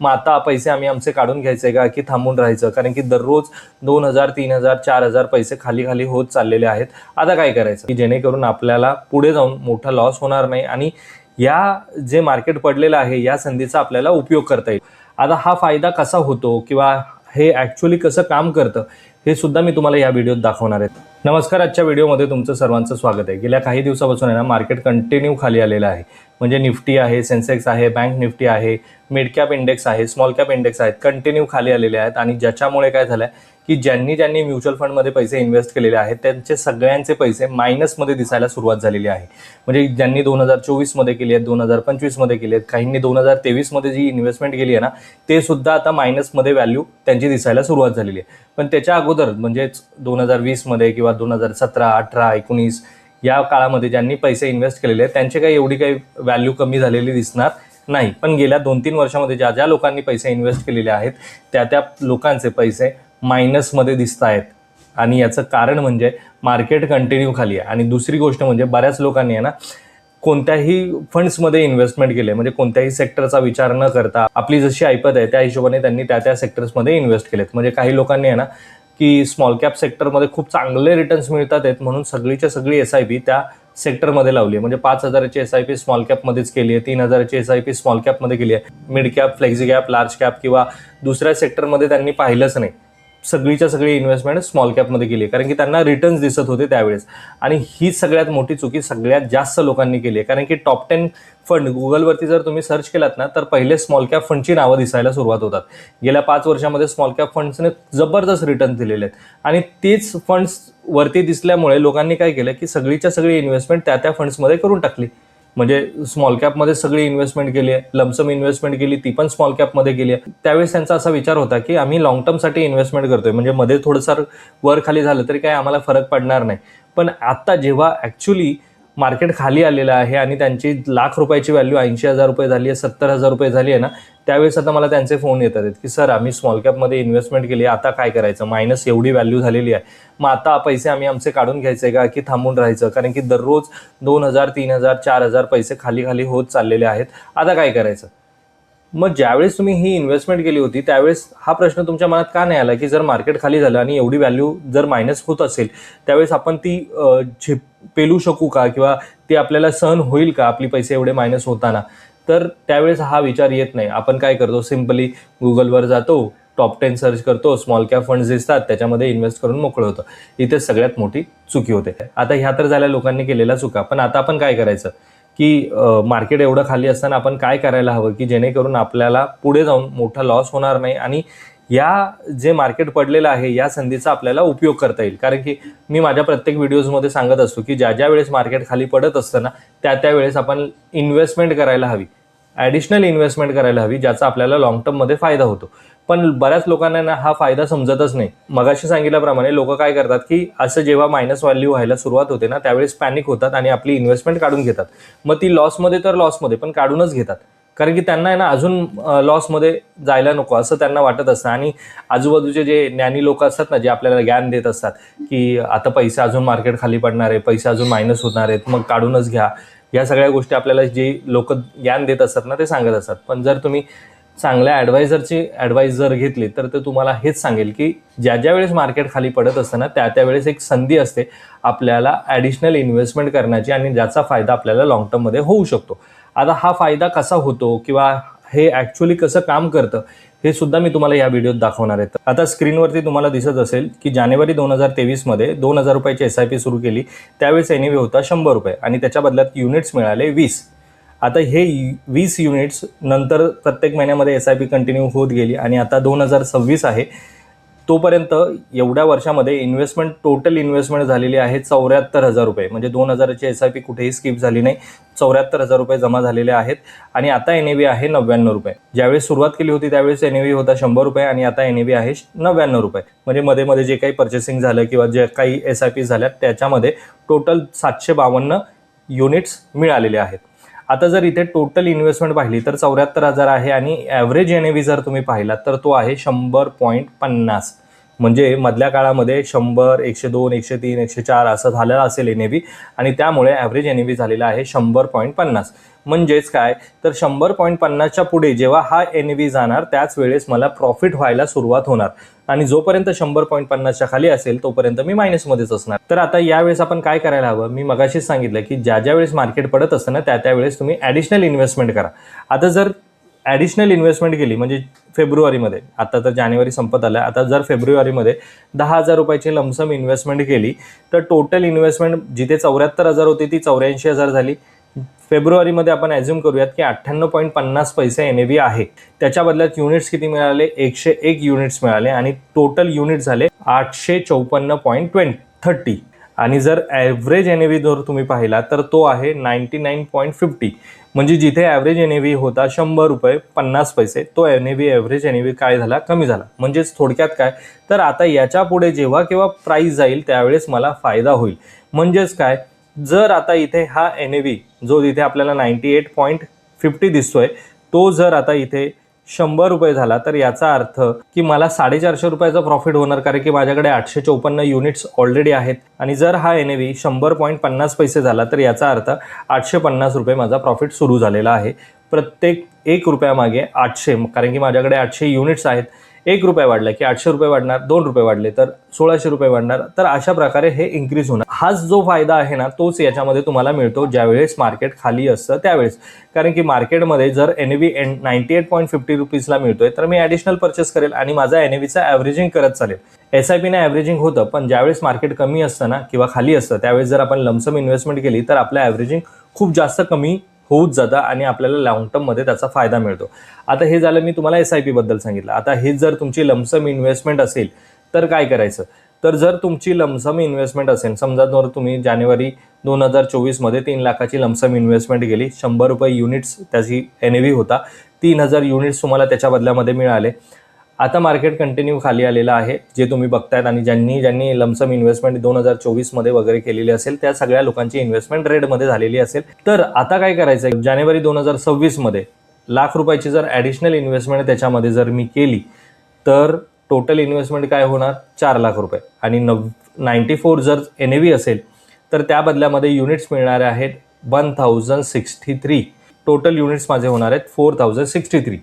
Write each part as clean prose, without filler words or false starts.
मग आता पैसे आम्ही आमचे काढून घ्यायचे का की थांबून राहायचं, कारण की दररोज 2,000 3,000 4,000 पैसे खाली खाली होत चाललेले आहेत. आता काय करायचं की जेणेकरून आपल्याला पुढे जाऊन मोठा लॉस होणार नाही आणि या जे मार्केट पडलेलं आहे या संधीचा आपल्याला उपयोग करता येईल. आता हा फायदा कसा होतो किंवा हे ॲक्च्युअली कसं काम करतं हे सुद्धा मी तुम्हाला या व्हिडिओत दाखवणार आहे. नमस्कार, आजच्या व्हिडिओमध्ये तुमचं सर्वांचं स्वागत आहे. गेल्या काही दिवसापासून आहे ना मार्केट कंटिन्यू खाली आलेलं आहे. म्हणजे निफ्टी आहे, सेन्सेक्स आहे, बँक निफ्टी आहे, मिड कॅप इंडेक्स आहे, स्मॉल कॅप इंडेक्स आहेत, कंटिन्यू खाली आलेले आहेत. आणि ज्याच्यामुळे काय झालं की ज्यांनी म्युच्युअल फंडमध्ये पैसे इन्व्हेस्ट केलेले आहेत त्यांचे सगळ्यांचे पैसे मायनसमध्ये दिसायला सुरुवात झालेली आहे. म्हणजे ज्यांनी 2024मध्ये केली आहेत, 2025मध्ये केली आहेत, काहींनी 2023मध्ये जी इन्व्हेस्टमेंट केली आहे ना ते सुद्धा आता मायनसमध्ये व्हॅल्यू त्यांची दिसायला सुरुवात झालेली आहे. पण त्याच्या अगोदर म्हणजेच 2020मध्ये किंवा 2017, 18, 19 या काळामध्ये ज्यांनी पैसे इन्व्हेस्ट केलेले आहेत त्यांचे काही एवढी काही व्हॅल्यू कमी झालेली दिसणार नाही. पण गेल्या 2-3 वर्षामध्ये ज्या लोकांनी पैसे इन्व्हेस्ट केलेले आहेत त्या लोकांचे पैसे मायनसमध्ये दिसत आहेत. आणि याचं कारण म्हणजे मार्केट कंटिन्यू खाली आहे. आणि दुसरी गोष्ट म्हणजे बऱ्याच लोकांनी आहे ना कोणत्याही फंड्समध्ये इन्व्हेस्टमेंट केले, म्हणजे कोणत्याही सेक्टरचा विचार न करता आपली जशी ऐपत आहे त्या हिशोबाने त्यांनी त्या सेक्टर्समध्ये इन्व्हेस्ट केलेत. म्हणजे काही लोकांनी आहे ना की स्मॉल कॅप सेक्टरमध्ये खूप चांगले रिटर्न्स मिळतात आहेत म्हणून सगळीच्या सगळी SIP त्या सेक्टरमध्ये लावली आहे. म्हणजे 5,000ची SIP स्मॉल कॅपमध्येच केली आहे, 3,000ची SIP स्मॉल कॅपमध्ये केली आहे. Mid cap, flexi cap, large cap किंवा दुसऱ्या सेक्टरमध्ये त्यांनी पाहिलंच नाही. सगळीच्या सगळी इन्व्हेस्टमेंट स्मॉल कॅपमध्ये केली आहे कारण की त्यांना रिटर्न्स दिसत होते त्यावेळेस. आणि हीच सगळ्यात मोठी चुकी सगळ्यात जास्त लोकांनी केली आहे. कारण की टॉप 10 फंड गुगलवरती जर तुम्ही सर्च केलात ना तर पहिले स्मॉल कॅप फंडची नावं दिसायला सुरुवात होतात. गेल्या 5 वर्षामध्ये स्मॉल कॅप फंड्सने जबरदस्त रिटर्न दिलेले आहेत. आणि तेच फंड्स वरती दिसल्यामुळे लोकांनी काय केलं की सगळीच्या सगळी इन्व्हेस्टमेंट त्या फंड्समध्ये करून टाकली. म्हणजे स्मॉल कॅपमध्ये सगळी इन्व्हेस्टमेंट केली आहे, लमसम इन्व्हेस्टमेंट केली ती पण स्मॉल कॅपमध्ये केली आहे. त्यावेळेस त्यांचा असा विचार होता की आम्ही लॉंग टर्मसाठी इन्व्हेस्टमेंट करतोय, म्हणजे मध्ये थोडंसं वर खाली झालं तरी काय आम्हाला फरक पडणार नाही. पण आता जेव्हा ॲक्च्युली मार्केट खाली आलेलं आहे आणि त्यांची लाख रुपयाची व्हॅल्यू 80,000 रुपये झाली आहे, 70,000 रुपये झाली आहे ना, त्यावेळेस आता मला त्यांचे फोन येतात की सर आम्ही स्मॉल कॅपमध्ये इन्व्हेस्टमेंट केली आहे, आता काय करायचं, मायनस एवढी व्हॅल्यू झालेली आहे, मग आता पैसे आम्ही आमचे काढून घ्यायचे का की थांबून राहायचं, कारण की दररोज 2,000 3,000 4,000 पैसे खाली खाली होत चाललेले आहेत, आता काय करायचं. मग ज्यावेळेस तुम्ही ही इन्व्हेस्टमेंट केली होती त्यावेळेस हा प्रश्न तुमच्या मनात का नाही आला की जर मार्केट खाली झालं आणि एवढी व्हॅल्यू जर मायनस होत असेल त्यावेळेस आपण ती पेलू शकू का किंवा ती आपल्याला सहन होईल का आपली पैसे एवढे मायनस होताना. तर त्यावेळेस हा विचार येत नाही. आपण काय करतो, सिम्पली गुगलवर जातो, टॉप 10 सर्च करतो, स्मॉल कॅप फंड्स दिसतात त्याच्यामध्ये इन्व्हेस्ट करून मोकळं होतं. इथे सगळ्यात मोठी चुकी होते. आता ह्या तर झाल्या लोकांनी केलेल्या चुका. पण आता आपण काय करायचं की मार्केट एवढं खाली असताना आपण काय करायला हवं की जेणेकरून आपल्याला पुढे जाऊन मोठा लॉस होणार नाही आणि या जे मार्केट पडलेलं आहे या संधीचा आपल्याला उपयोग करता येईल. कारण की मी माझ्या प्रत्येक व्हिडिओजमध्ये सांगत असतो की ज्या वेळेस मार्केट खाली पडत असतं ना त्यावेळेस आपण इन्व्हेस्टमेंट करायला हवी, ॲडिशनल इन्व्हेस्टमेंट करायला हवी, ज्याचा आपल्याला लॉंग टर्ममध्ये फायदा होतो. पण बऱ्याच लोकांना ना हा फायदा समजतच नाही. मगाशी सांगितल्याप्रमाणे लोक काय करतात की असं जेव्हा मायनस व्हॅल्यू व्हायला सुरुवात होते ना त्यावेळेस पॅनिक होतात आणि आपली इन्व्हेस्टमेंट काढून घेतात. मग ती लॉसमध्ये तर लॉसमध्ये पण काढूनच घेतात, कारण की त्यांना आहे ना अजून लॉसमध्ये जायला नको असं त्यांना वाटत असतं. आणि आजूबाजूचे जे ज्ञानी लोक असतात ना जे आपल्याला ज्ञान देत असतात की आता पैसे अजून मार्केट खाली पडणार आहे, पैसे अजून मायनस होणार आहेत, मग काढूनच घ्या, या सगळ्या गोष्टी आपल्याला जे लोक ज्ञान देत असतात ना ते सांगत असतात. पण जर तुम्ही चांगल्या ॲडवायझरची ॲडवाईस जर घेतली तर ते तुम्हाला हेच सांगेल की ज्या वेळेस मार्केट खाली पडत असतं ना त्यावेळेस एक संधी असते आपल्याला ॲडिशनल इन्व्हेस्टमेंट करण्याची आणि ज्याचा फायदा आपल्याला लॉंग टर्ममध्ये होऊ शकतो. आता हा फायदा कसा होतो किंवा हे ॲक्च्युली कसं काम करतं हे सुद्धा मी तुम्हाला या व्हिडिओत दाखवणार आहे. आता स्क्रीनवरती तुम्हाला दिसत असेल की जानेवारी 2023मध्ये 2,000 रुपयाची SIP सुरू केली, त्यावेळेस NAV होता 100 रुपये आणि त्याच्या बदल्यात युनिट्स मिळाले 20. आता हे 20 युनिट्स नंतर प्रत्येक महिन्यामध्ये SIP कंटिन्यू होत गेली आणि आता 2026 आहे तोपर्यंत एवढ्या वर्षामध्ये टोटल इन्व्हेस्टमेंट झालेली आहे 74,000 रुपये. म्हणजे 2,000ची SIP कुठेही स्किप झाली नाही, 74,000 रुपये जमा झालेले आहेत. आणि आता NAV आहे 99 रुपये. ज्यावेळेस सुरुवात केली होती त्यावेळेस NAV होता 100 रुपये आणि आता NAV आहे 99 रुपये. म्हणजे मध्ये जे काही पर्चेसिंग झालं किंवा जे काही SIP झाल्या त्याच्यामध्ये टोटल 752 युनिट्स मिळालेले आहेत. आता जर इथे टोटल इन्व्हेस्टमेंट पाहिली तर 74,000 आहे आणि ॲव्हरेज NAV जर तुम्ही पाहिलात तर तो आहे 100.50. म्हणजे मधल्या काळामध्ये 100, 102, 103, 104 असं झालेलं असेल NAV आणि त्यामुळे ॲव्हरेज NAV झालेला आहे 100.50. म्हणजेच काय तर 100.50च्या पुढे जेव्हा हा NAV जाणार त्याच वेळेस मला प्रॉफिट व्हायला सुरुवात होणार आणि जोपर्यंत 100.50च्या खाली असेल तोपर्यंत मी मायनसमध्येच असणार. तर आता यावेळेस आपण काय करायला हवं, मी मगाशीच सांगितलं की ज्या वेळेस मार्केट पडत असतं ना त्या वेळेस तुम्ही ॲडिशनल इन्व्हेस्टमेंट करा. आता जर ॲडिशनल इन्व्हेस्टमेंट केली म्हणजे फेब्रुवारीमध्ये, आता तर जानेवारी संपत आला, आता जर फेब्रुवारीमध्ये 10,000 रुपयाची लमसम इन्व्हेस्टमेंट केली तर टोटल इन्व्हेस्टमेंट जिथे 74,000 होती ती 84,000 झाली. फेब्रुवारीमध्ये आपण ॲझ्युम करूयात की 98.50 पैसे NAV आहे. त्याच्या बदल्यात युनिट्स किती मिळाले, 101 युनिट्स मिळाले आणि टोटल युनिट झाले 854.30. आणि जर ॲव्हरेज NAV जर तुम्ही पाहिला तर तो आहे 99.50. म्हणजे जिथे ॲव्हरेज NAV होता 100 रुपये 50 पैसे, तो ॲव्हरेज NAV काय झाला, कमी झाला. म्हणजेच थोडक्यात काय तर आता याच्या पुढे जेव्हा केव्हा प्राईस जाईल त्यावेळेस मला फायदा होईल. म्हणजेच काय, जर आता इथे हा NAV जो इथे आपल्याला 98.50 दिसतोय तो जर आता इथे 100 रुपये झाला तर याचा अर्थ की मला 450 रुपयाचा प्रॉफिट होणार, कारण की माझ्याकडे 854 युनिट्स ऑलरेडी आहेत. आणि जर हा NAV 100.50 पैसे झाला तर याचा अर्थ 850 रुपये माझा प्रॉफिट सुरू झालेला आहे. प्रत्येक 1 रुपयामागे 800, कारण की माझ्याकडे 800 युनिट्स आहेत. 1 रुपया वाढला की 800 रुपये वाढणार, 2 रुपये वाढले तर 1600 रुपये वाढणार. तर अशा प्रकारे हे इन्क्रीज होणार. हाच जो फायदा आहे ना तोच याच्यामध्ये तुम्हाला मिळतो ज्यावेळेस मार्केट खाली असतं त्यावेळेस. कारण की मार्केटमध्ये जर NAV 98.50 रुपीजला मिळतोय तर मी ॲडिशनल परचेस करेल आणि माझा NAVचा ॲव्हरेजिंग करत चालेल. SIPने ॲव्हरेजिंग होतं, पण ज्यावेळेस मार्केट कमी असतं ना किंवा खाली असतं त्यावेळेस जर आपण लमसम इन्व्हेस्टमेंट केली तर आपलं ॲव्हरेजिंग खूप जास्त कमी होऊच जातं आणि आपल्याला लॉंग टर्ममध्ये त्याचा फायदा मिळतो. आता हे झालं मी तुम्हाला SIP बद्दल सांगितलं. आता हे जर तुमची लमसम इन्व्हेस्टमेंट असेल तर काय करायचं, तर जर तुमची लमसम इन्व्हेस्टमेंट असेल, समजा जर तुम्ही जानेवारी 2024मध्ये 3 लाखाची लमसम इन्व्हेस्टमेंट केली, 100 रुपये युनिट्स त्याची NAV होता, 3,000 युनिट्स तुम्हाला त्याच्या बदल्यामध्ये मिळाले. आता मार्केट कंटिन्यू खाली आलेलं आहे जे तुम्ही बघतायत आणि ज्यांनी लमसम इन्व्हेस्टमेंट 2024मध्ये वगैरे केलेली असेल त्या सगळ्या लोकांची इन्व्हेस्टमेंट रेडमध्ये झालेली असेल. तर आता काय करायचं, जानेवारी 2026मध्ये लाख रुपयाची जर ॲडिशनल इन्व्हेस्टमेंट त्याच्यामध्ये जर मी केली तर टोटल इन्व्हेस्टमेंट काय होणार 4 लाख रुपये. आणि 94 जर NAV असेल तर त्या बदल्यामध्ये युनिट्स मिळणारे आहेत 1063. टोटल युनिट्स माझे होणार आहेत 4063.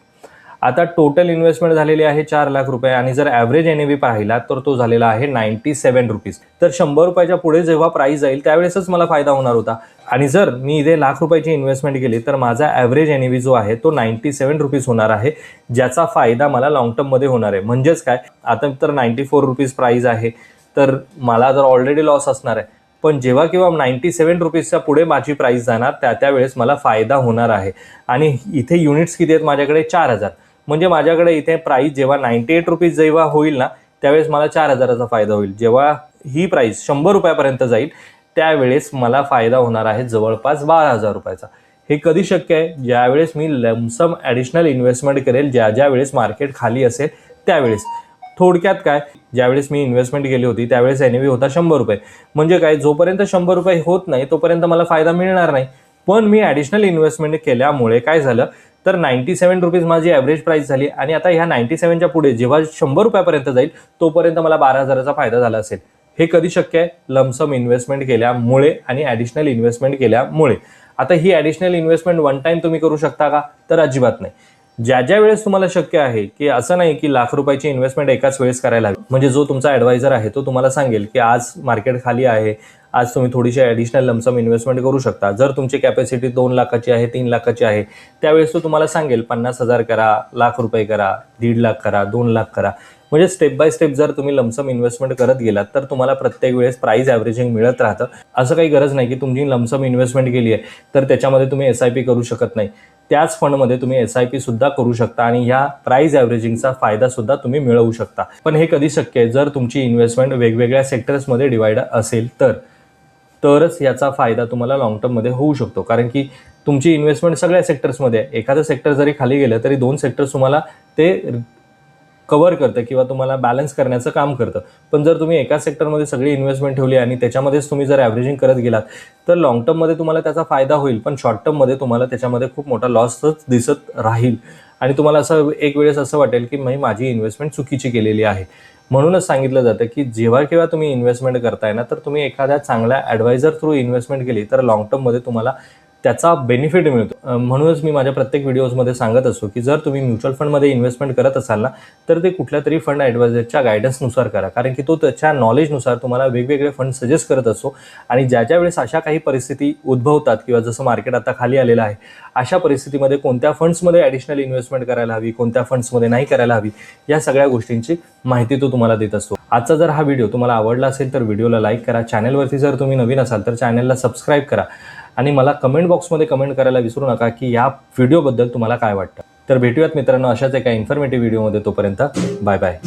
आता टोटल इन्व्हेस्टमेंट झालेली आहे 4 लाख रुपये आणि जर ॲव्हरेज NAV पाहिला तर तो झालेला आहे 97 रुपीज. तर 100 रुपयाच्या पुढे जेव्हा प्राईस जाईल त्यावेळेसच मला फायदा होणार होता. आणि जर मी इथे लाख रुपयाची इन्व्हेस्टमेंट केली तर माझा ॲव्हरेज NAV जो आहे तो 97 रुपीज होणार आहे, ज्याचा फायदा मला लॉंग टर्ममध्ये होणार आहे. म्हणजेच काय, आता तर 94 रुपीज प्राईस आहे तर मला जर ऑलरेडी लॉस असणार आहे, पण जेव्हा केव्हा 97 रुपीजच्या पुढे माझी प्राईस जाणार त्यावेळेस मला फायदा होणार आहे. आणि इथे युनिट्स किती आहेत माझ्याकडे 4000. म्हणजे माझ्याकडे इथे प्राईस जेव्हा 98 रुपीज जेव्हा होईल ना त्यावेळेस मला 4000चा फायदा होईल. जेव्हा ही प्राईस 100 रुपयापर्यंत जाईल त्यावेळेस मला फायदा होणार आहे जवळपास 12,000 रुपयाचा. हे कधी शक्य आहे, ज्यावेळेस मी लमसम ॲडिशनल इन्व्हेस्टमेंट करेल ज्या वेळेस मार्केट खाली असेल त्यावेळेस. थोडक्यात काय, ज्यावेळेस मी इन्व्हेस्टमेंट केली होती त्यावेळेस NAV होता 100 रुपये. म्हणजे काय, जोपर्यंत 100 रुपये होत नाही तोपर्यंत मला फायदा मिळणार नाही. पण मी ॲडिशनल इन्व्हेस्टमेंट केल्यामुळे काय झालं तर 97 रुपीज माझी ॲव्हरेज प्राईस झाली आणि आता ह्या 97च्या पुढे जेव्हा 100 रुपयापर्यंत जाईल तोपर्यंत मला 12,000चा फायदा झाला असेल. हे कधी शक्य आहे, लमसम इन्व्हेस्टमेंट केल्यामुळे आणि ॲडिशनल इन्व्हेस्टमेंट केल्यामुळे. आता ही ॲडिशनल इन्व्हेस्टमेंट वन टाईम तुम्ही करू शकता का, तर अजिबात नाही. ज्या वेळेस तुम्हाला शक्य आहे, की असं नाही की लाख रुपयाची इन्व्हेस्टमेंट एकाच वेळेस करायला हवी. म्हणजे जो तुमचा ॲडवायझर आहे तो तुम्हाला सांगेल की आज मार्केट खाली आहे, आज तुम्ही थोडीशी ॲडिशनल लमसम इन्व्हेस्टमेंट करू शकता. जर तुमची कॅपॅसिटी 2 लाखाची आहे, 3 लाखाची आहे, त्यावेळेस तो तुम्हाला सांगेल 50,000 करा, लाख रुपये करा, 1.5 लाख करा, 2 लाख करा. म्हणजे स्टेप बाय स्टेप जर तुम्ही लमसम इन्व्हेस्टमेंट करत गेलात तर तुम्हाला प्रत्येक वेळेस प्राईस ॲव्हरेजिंग मिळत राहतं. असं काही गरज नाही की तुम्ही लमसम इन्व्हेस्टमेंट केली आहे तर त्याच्यामध्ये तुम्ही SIP करू शकत नाही. त्याच फंडमध्ये तुम्ही SIP सुद्धा करू शकता आणि ह्या प्राईस ॲव्हरेजिंगचा फायदा सुद्धा तुम्ही मिळवू शकता. पण हे कधी शक्य आहे, जर तुमची इन्व्हेस्टमेंट वेगवेगळ्या सेक्टर्समध्ये डिवाइड असेल तरच याचा फायदा तुम्हाला लॉंग टर्ममध्ये होऊ शकतो. कारण की तुमची इन्व्हेस्टमेंट सगळ्या सेक्टर्समध्ये आहे. एखादं सेक्टर जरी खाली गेलं तरी 2 सेक्टर्स तुम्हाला ते कव्हर करतं किंवा तुम्हाला बॅलन्स करण्याचं काम करतं. पण जर तुम्ही एका सेक्टरमध्ये सगळी इन्व्हेस्टमेंट ठेवली आणि त्याच्यामध्येच तुम्ही जर ॲव्हरेजिंग करत गेलात तर लॉंग टर्ममध्ये तुम्हाला त्याचा फायदा होईल, पण शॉर्ट टर्ममध्ये तुम्हाला त्याच्यामध्ये खूप मोठा लॉसच दिसत राहील आणि तुम्हाला असं एक वेळेस असं वाटेल की माझी इन्व्हेस्टमेंट चुकीची केलेली आहे. म्हणूनच सांगितलं जातं की जेव्हा केव्हा तुम्ही इन्व्हेस्टमेंट करताय ना, तर तुम्ही एखाद्या चांगल्या ॲडवायझर थ्रू इन्व्हेस्टमेंट केली तर लॉंग टर्ममध्ये तुम्हाला त्याचा बेनिफिट मिळतो. म्हणूनच मी माझ्या प्रत्येक व्हिडिओजमध्ये सांगत असतो की जर तुम्ही म्युच्युअल फंडमध्ये इन्व्हेस्टमेंट करत असाल ना, तर ते कुठल्या तरी फंड ॲडवायझरच्या गायडन्सनुसार करा, कारण की तो त्याच्या नॉलेजनुसार तुम्हाला वेगवेगळे फंड सजेस्ट करत असतो. आणि ज्या वेळेस अशा काही परिस्थिती उद्भवतात किंवा जसं मार्केट आता खाली आलेलं आहे, अशा परिस्थितीमध्ये कोणत्या फंड्समध्ये ॲडिशनल इन्व्हेस्टमेंट करायला हवी, कोणत्या फंड्समध्ये नाही करायला हवी, या सगळ्या गोष्टींची माहिती तो तुम्हाला देत असतो. आजचा जर हा व्हिडिओ तुम्हाला आवडला असेल तर व्हिडिओला लाईक करा. चॅनलवरती जर तुम्ही नवीन असाल तर चॅनलला सबस्क्राईब करा आणि मला कमेंट बॉक्समध्ये कमेंट करायला विसरू नका की या व्हिडिओबद्दल तुम्हाला काय वाटतं. तर भेटूयात मित्रांनो अशाच एका इन्फॉर्मेटिव्ह व्हिडिओमध्ये. तोपर्यंत बाय बाय.